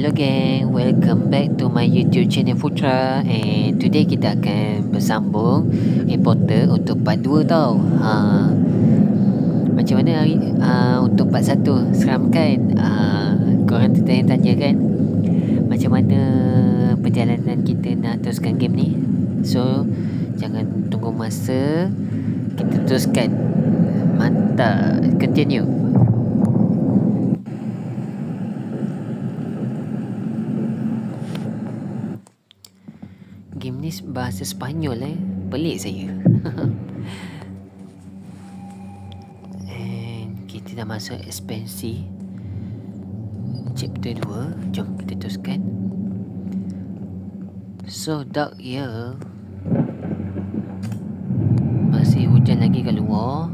Hello gang, welcome back to my YouTube channel Putra. And today kita akan bersambung reporter untuk part 2 tau. Macam mana hari untuk part 1? Seram kan? Korang tanya kan macam mana perjalanan kita nak teruskan game ni. So jangan tunggu masa, kita teruskan. Mantap, continue. Game ni bahasa Sepanyol pelik saya. And kita dah masuk expansi chapter 2. Jom kita teruskan. So dark here. Masih hujan lagi kat luar.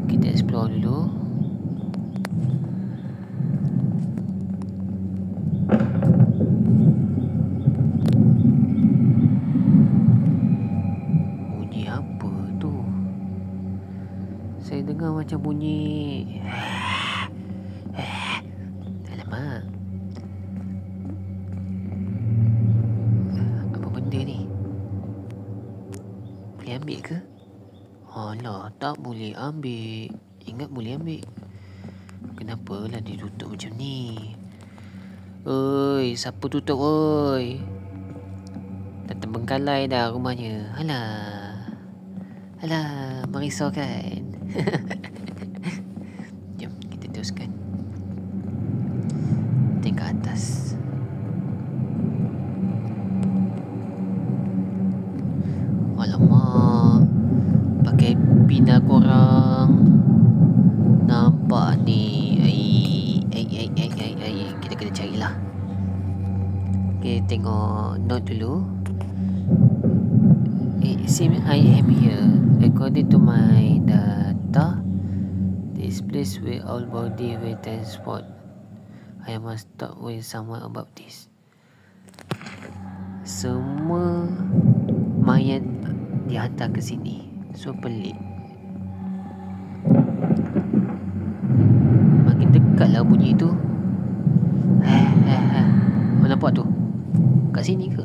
Kita explore dulu. Saya dengar macam bunyi. Alamak. Apa benda ni? Boleh ambil ke? Alah, tak boleh ambil. Ingat boleh ambil. Kenapalah ditutup macam ni? Oi, siapa tutup oi? Dah terbengkalai dah rumahnya. Alah, merisaukan. Jom kita teruskan. Tingkat atas. Alamak, pakai pina korang. Nampak ni. Kita kena carilah. Kita tengok note dulu. It seems I am here. According to my data, this place where all body will transport. I must talk with someone about this. Semua mayat dihantar ke sini. So pelik. Makin dekat lah bunyi tu. Nampak tu? Kat sini ke?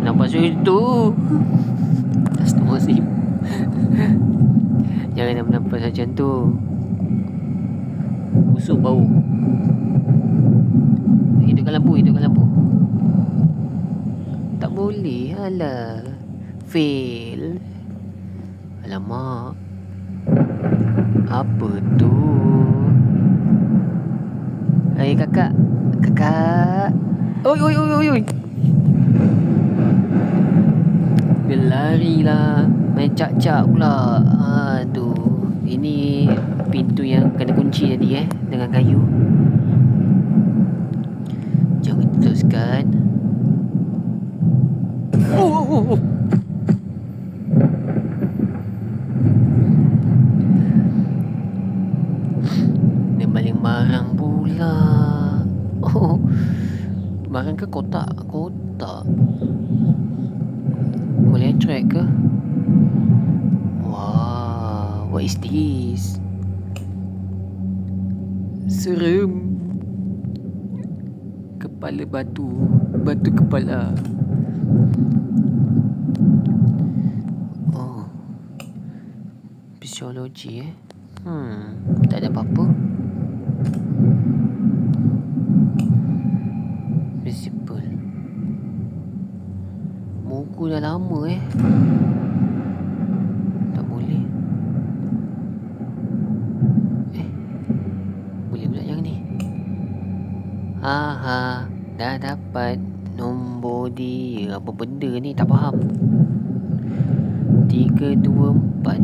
Nampak situ. Astagfirullahaladzim. Jangan nak nampak macam tu. Busuk bau. Hidupkan lampu. Tak boleh. Alah, fail. Alamak. Apa tu? Hai kakak. Oi. Dia lari lah. Main cak-cak pula. Aduh. Ini pintu yang kena kunci tadi dengan kayu. Jom kita teruskan. Oh. Dia baling barang pula. Oh. Barang ke kotak? Boleh track ke? Wow, what is this? Serem. Kepala batu kepala. Oh, fisiologi tak ada apa-apa. Principle. Buku dah lama tak boleh. Boleh pula yang ni. Dah dapat nombor dia. Apa benda ni, tak faham. 324.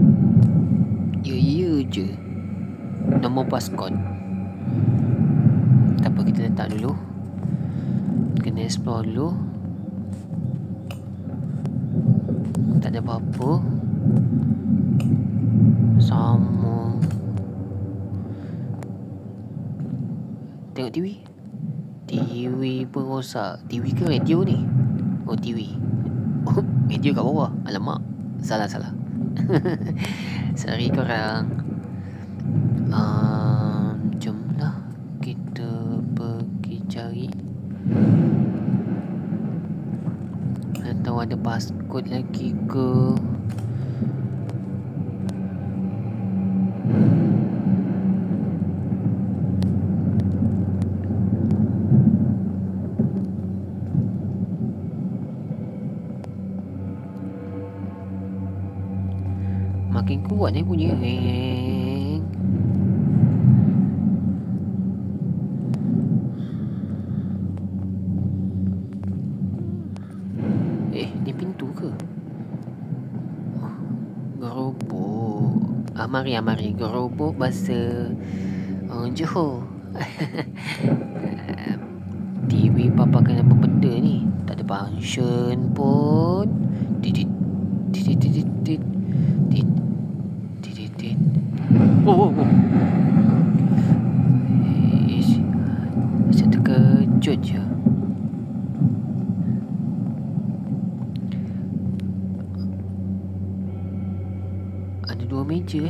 Ya je nombor paskod. Tak apa, kita letak dulu. Kena explore dulu. Tak ada apa-apa. Sama. Tengok TV. TV pun rosak. TV ke radio ni? Oh, TV. Oh, radio kat bawah. Alamak, salah. Sorry korang. Jomlah kita pergi cari. Tak tahu ada passcode lagi ke. Makin kuat bunyi. Ni pintu ke? Gerobok. Mari gerobok bahasa Johor. TV papa kena berbenda ni. Tak ada function pun. Didit. Oh. Saya terkejut je. Ada 2 meja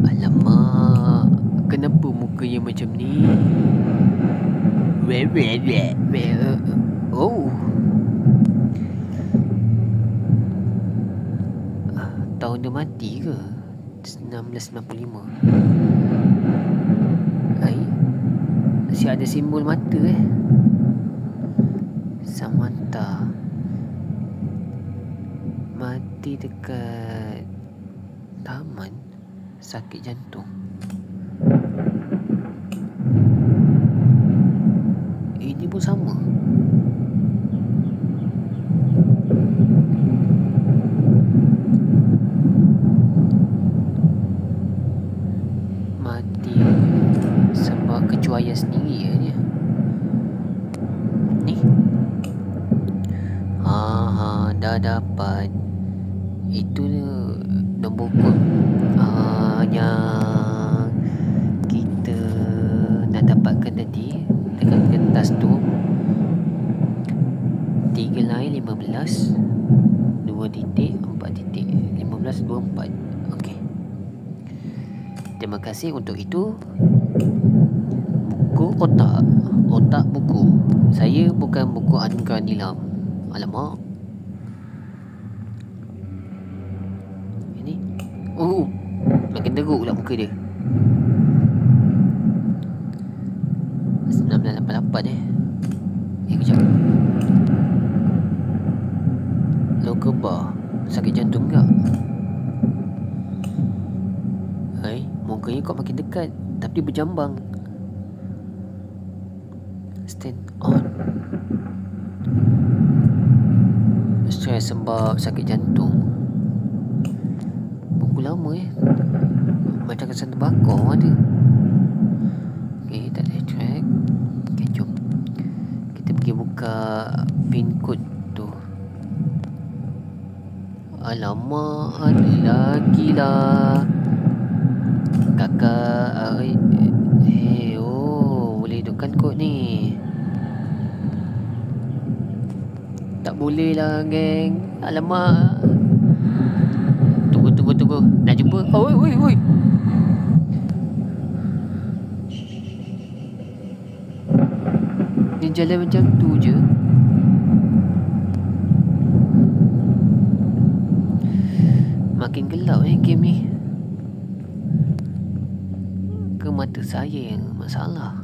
Alamak, kenapa mukanya macam ni? Oh, tahun dia mati ke? 1995. Masih ada simbol mata Samantha mati dekat taman, sakit jantung. Ini pun sama. Mati sebab kecuaian sendiri aja. Ni dah dapat. Itu nombor kod yang kita dah dapatkan tadi dekat kertas tu. 3 line 15 2 titik 4 titik 1524. Okey, terima kasih untuk itu. Buku otak buku. Saya bukan buku Anugerah Nilam. Alamak. Ini makin teruk pula muka dia. 1988 kejap. Local bar. Sakit jantung tak? Mukanya kau makin dekat tapi berjambang. Stand on. Stress sebab sakit jantung. Buku lama macam kesan terbakar ada. Okey, tak ada track. Okey, jom kita pergi buka pin code tu. Alamak, ada lagi lah kakak. Boleh hidupkan kod ni. Tak boleh lah geng. Alamak. Tunggu. Nak jumpa. Oi. Dia jalan macam tu je. Makin gelap game ni. Ke mata saya yang masalah?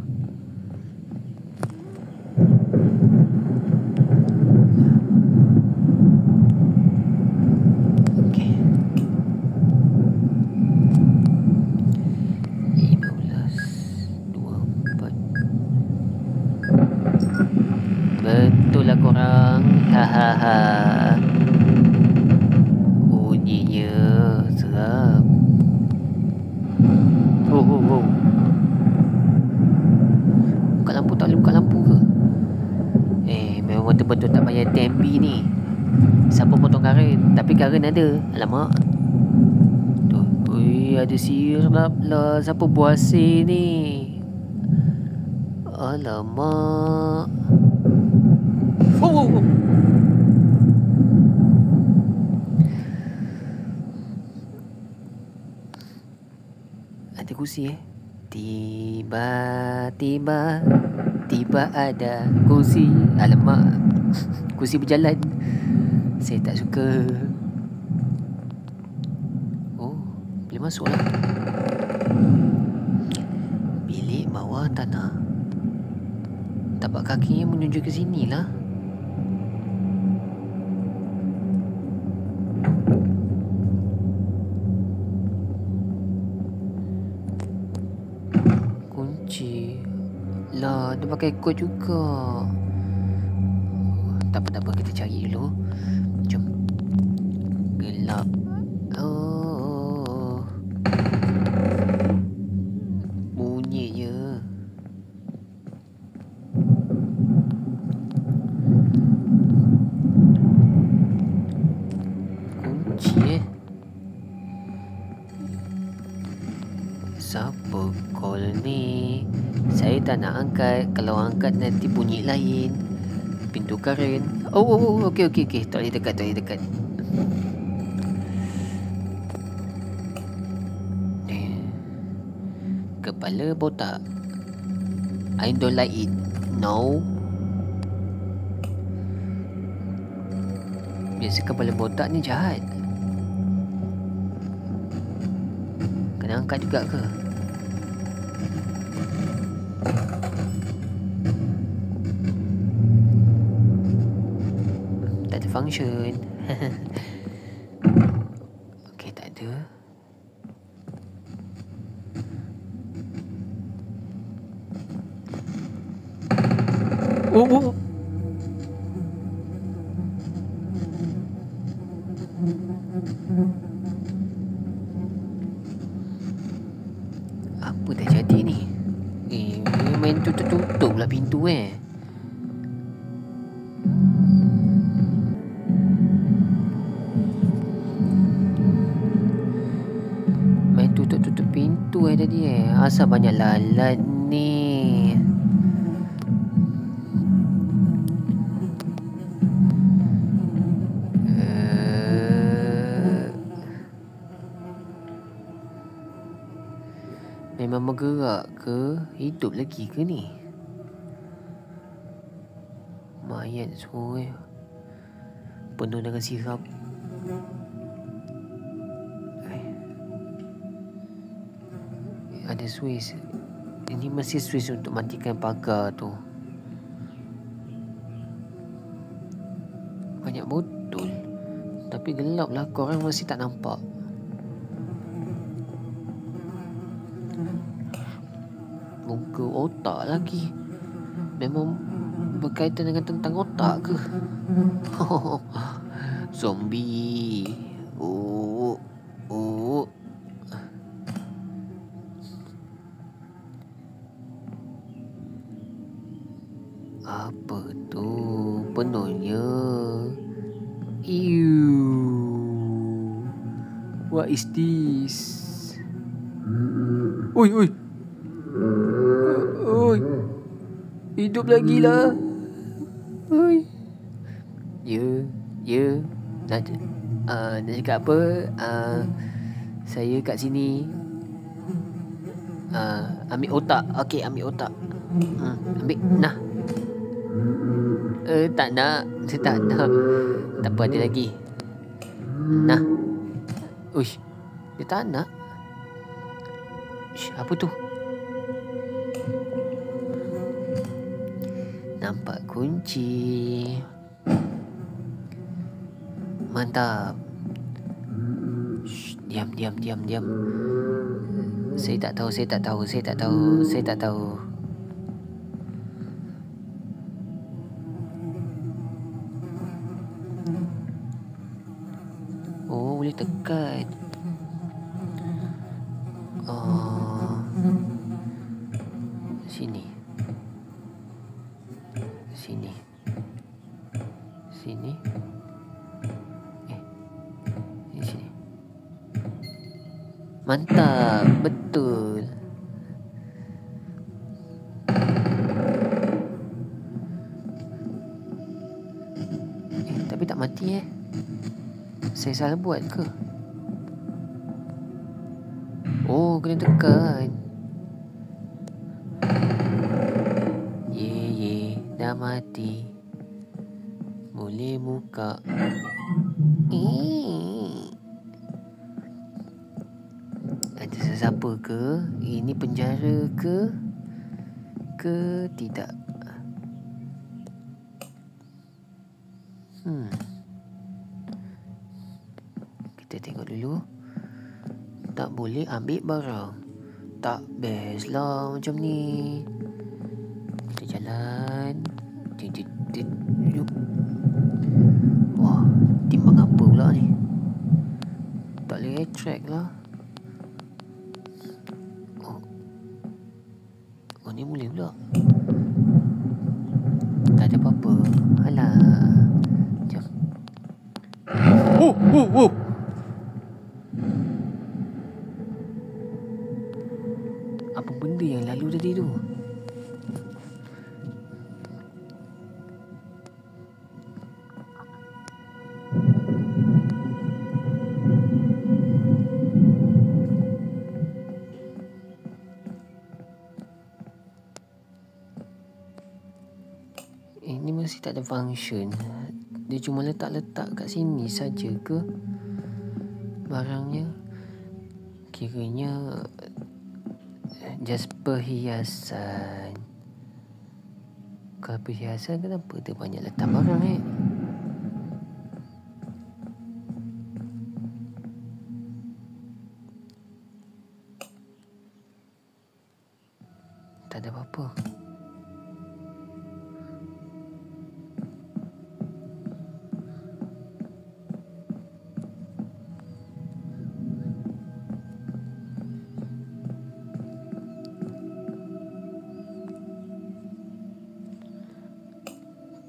Okey. 1524. Betul lah korang. Hahaha. Bunyinya seram. Oh. Buka lampu ke? Memang betul-betul tak payah TMB ni. Siapa potong karen? Tapi karen ada. Alamak. Tu. Ada sirap lah. Siapa buasir ni? Alamak. Oh. Ada kursi Tiba-tiba ada kursi. Alamak, kursi berjalan. Saya tak suka. Oh, boleh masuk lah. Bilik bawah tanah. Tapak kakinya menuju ke sini lah. Kunci. Lah, dia pakai kod juga. Tak apa, kita cari dulu. Jom. Gelap. Oh, bunyinya. Kunci Siapa call ni? Saya tak nak angkat. Kalau angkat nanti bunyi lain. Pintu karen. Oh, okey. Tak boleh dekat. Kepala botak. I don't like it. No. Biasa kepala botak ni jahat. Kena angkat juga ke? Tak ada function. Okey, tak ada. Oh. Apa dah jadi ni? Main tutup lah pintu Main tutup pintu tadi Asal banyak lalat ni. Memang bergerak ke? Hidup lagi ke ni? Mayat semua penuh dengan sirap. Ada suis. Ini masih suis untuk matikan pagar tu. Banyak botol. Tapi gelap lah, korang masih tak nampak. Muka otak lagi. Memang berkaitan dengan tentang otak ke? Zombie. Oh. Apa tu? Penuhnya. Ew. What is this? Oi. Hidup lagi lah. Oi. Ya. Nak cakap apa? Saya kat sini. Ambil otak. Okey, ambil otak. Ambil. Nah. Tak nak. Saya tak nak. Tak apa, ada lagi. Nah. Uish. Dia tak nak. Apa tu? Nampak kunci. Mantap. Diam. Saya tak tahu. Oh, boleh tekan. Sini. Sini. Sini. Mantap, betul. Tapi tak mati Saya salah buat ke? Oh, kena tekan. Ye, dah mati. Boleh buka. Ada sesiapa ke? Ini penjara ke? Ke tidak? Kita tengok dulu. Tak boleh ambil barang. Tak best lah macam ni. Kita jalan. Wah, timbang apa pula ni? Tak boleh track lah. Oh, ni boleh pula. Tak ada apa-apa. Alah. Jom. Oh. Apa benda yang lalu tadi tu? Ini masih tak ada function. Dia cuma letak-letak kat sini saja ke barangnya? Kiranya just perhiasan. Kalau perhiasan, kenapa dia banyak letak barang Tak ada apa-apa.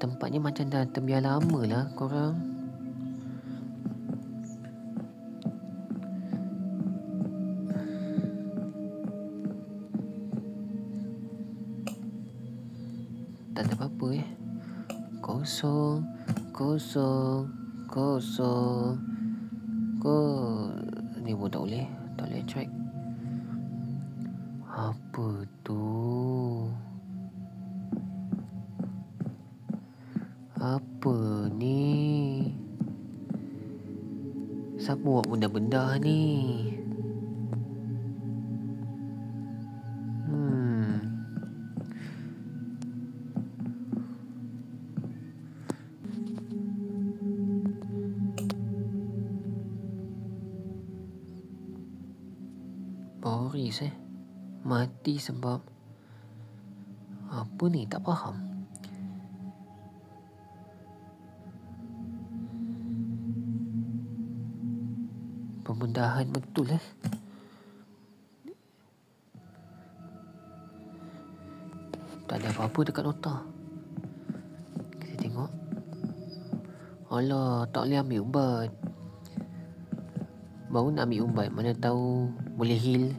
Tempatnya macam dah terbiar lama lah korang. Tak ada apa-apa Kosong. Ni pun tak boleh. Tak boleh track. Apa tu? Apa ni? Siapa buat benda-benda ni? Boris mati sebab apa ni? Tak faham. Pembedahan betul Tak ada apa-apa dekat nota. Kita tengok. Alah, tak boleh ambil ubat. Baru nak ambil ubat, mana tahu boleh heal.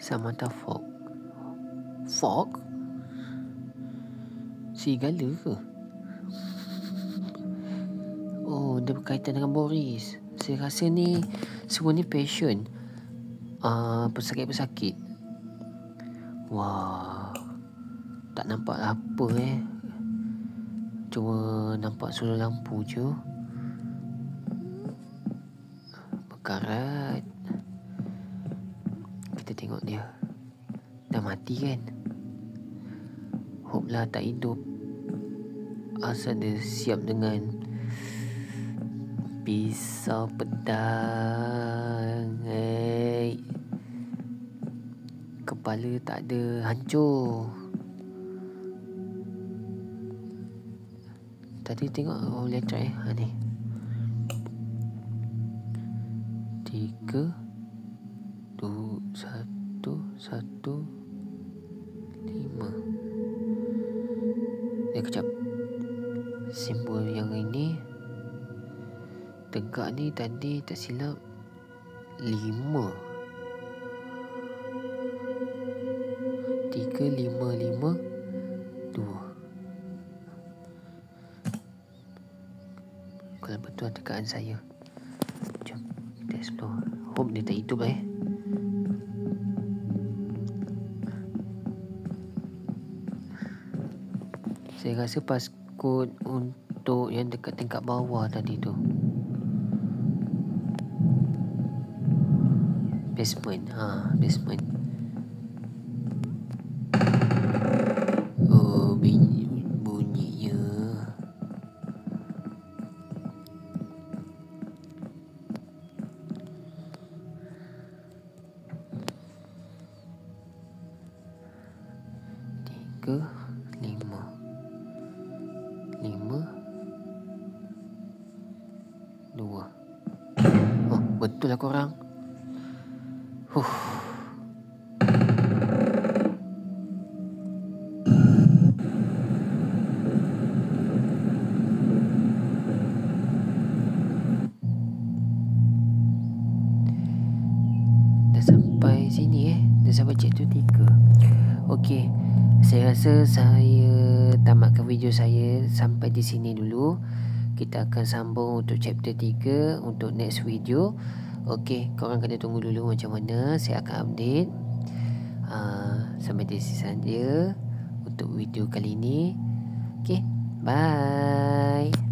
Samantha Fogg. Fogg? Serigala ke? Oh, dia berkaitan dengan Boris. Saya rasa ni semua ni passion. Pesakit-pesakit. Wah, tak nampak apa cuma nampak suluh lampu je. Berkarat. Kita tengok dia. Dah mati kan? Hope lah tak hidup. Asal dia siap dengan pisau pedang. Kepala tak ada, hancur. Tadi tengok boleh try ni. 3 2 1 1 5. Kejap. Simbol yang ini tegak ni tadi tak silap 5. 3 5 5 2. Kalau betul tekaan saya. explore. Hope dia tak hidup Saya rasa passcode untuk yang dekat tingkat bawah tadi tu. Basement. Basement. Oh, bunyinya. Tiga, lima, dua. Oh, betul lah korang. Dah sampai sini Dah sampai chapter 3. Okey, saya rasa saya tamatkan video saya sampai di sini dulu. Kita akan sambung untuk chapter 3 untuk next video. Okey, korang kena tunggu dulu macam mana saya akan update. Sampai di sini saja untuk video kali ini. Okey, bye.